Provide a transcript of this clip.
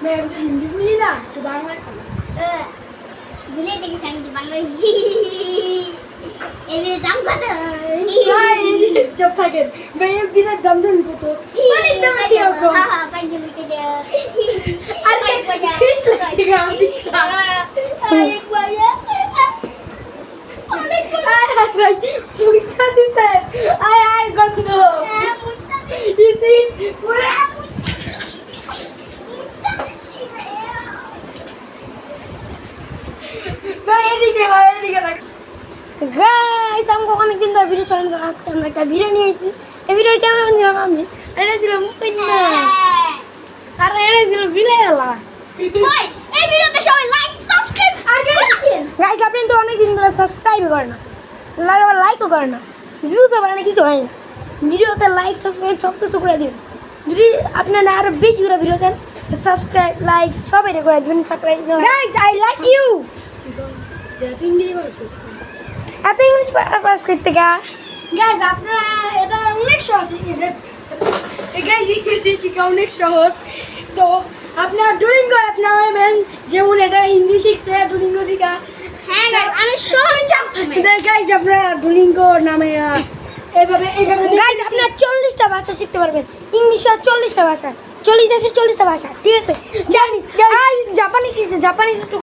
मैं तो हिंदी बुझी ना तो बांग्ला ভুলে দেখি আমি কি বাংলা এবারে দাম কত जब থাকে मैं ये बिना दम दम को तो पानी दम दिया को हां पानी दम दे अरे फिश लगेगा फिश अरे कोया मुझे दिसे आय गंदो this is গাইস আমি অনেক দিন ধরে ভিডিও চালানো তো আজকে আমরা একটা ভিডিও নিয়ে এসেছি এই ভিডিওর কেমন দিলাম আমি এটা ছিল মুকন্না আর এটা ছিল বিলালা কই এই ভিডিওতে সবাই লাইক সাবস্ক্রাইব আর গাইস আপনি তো অনেক দিন ধরে সাবস্ক্রাইব করেন না লাইকও করেন না ভিউজও বাড়ানো কিছু হয় না ভিডিওতে লাইক সাবস্ক্রাইব সব কিছু করে দিবেন যদি আপনারা আরো বেশি করে ভিডিও চান সাবস্ক্রাইব লাইক সব এটা করে দিবেন subscribe guys I like you যেহেতু ইংরেজি বলছো এত ইংলিশ পাস করতে গা গাইস আপনারা এটা অনেক সহজ গাইস ইংরেজি শেখা অনেক সহজ তো আপনার ডুলিঙ্গো অ্যাপ নামাবেন যেমন এটা হিন্দি শিখছে ডুলিঙ্গো দিকা হ্যাঁ গাইস আমি সহজ জানতাম গাইস আপনারা ডুলিঙ্গো নামে এইভাবে গাইস আপনারা 40টা ভাষা শিখতে পারবেন ইংলিশ আর 40টা ভাষা 40 দেশে 40টা ভাষা ঠিক আছে জানি জাপানি শিখছে জাপানি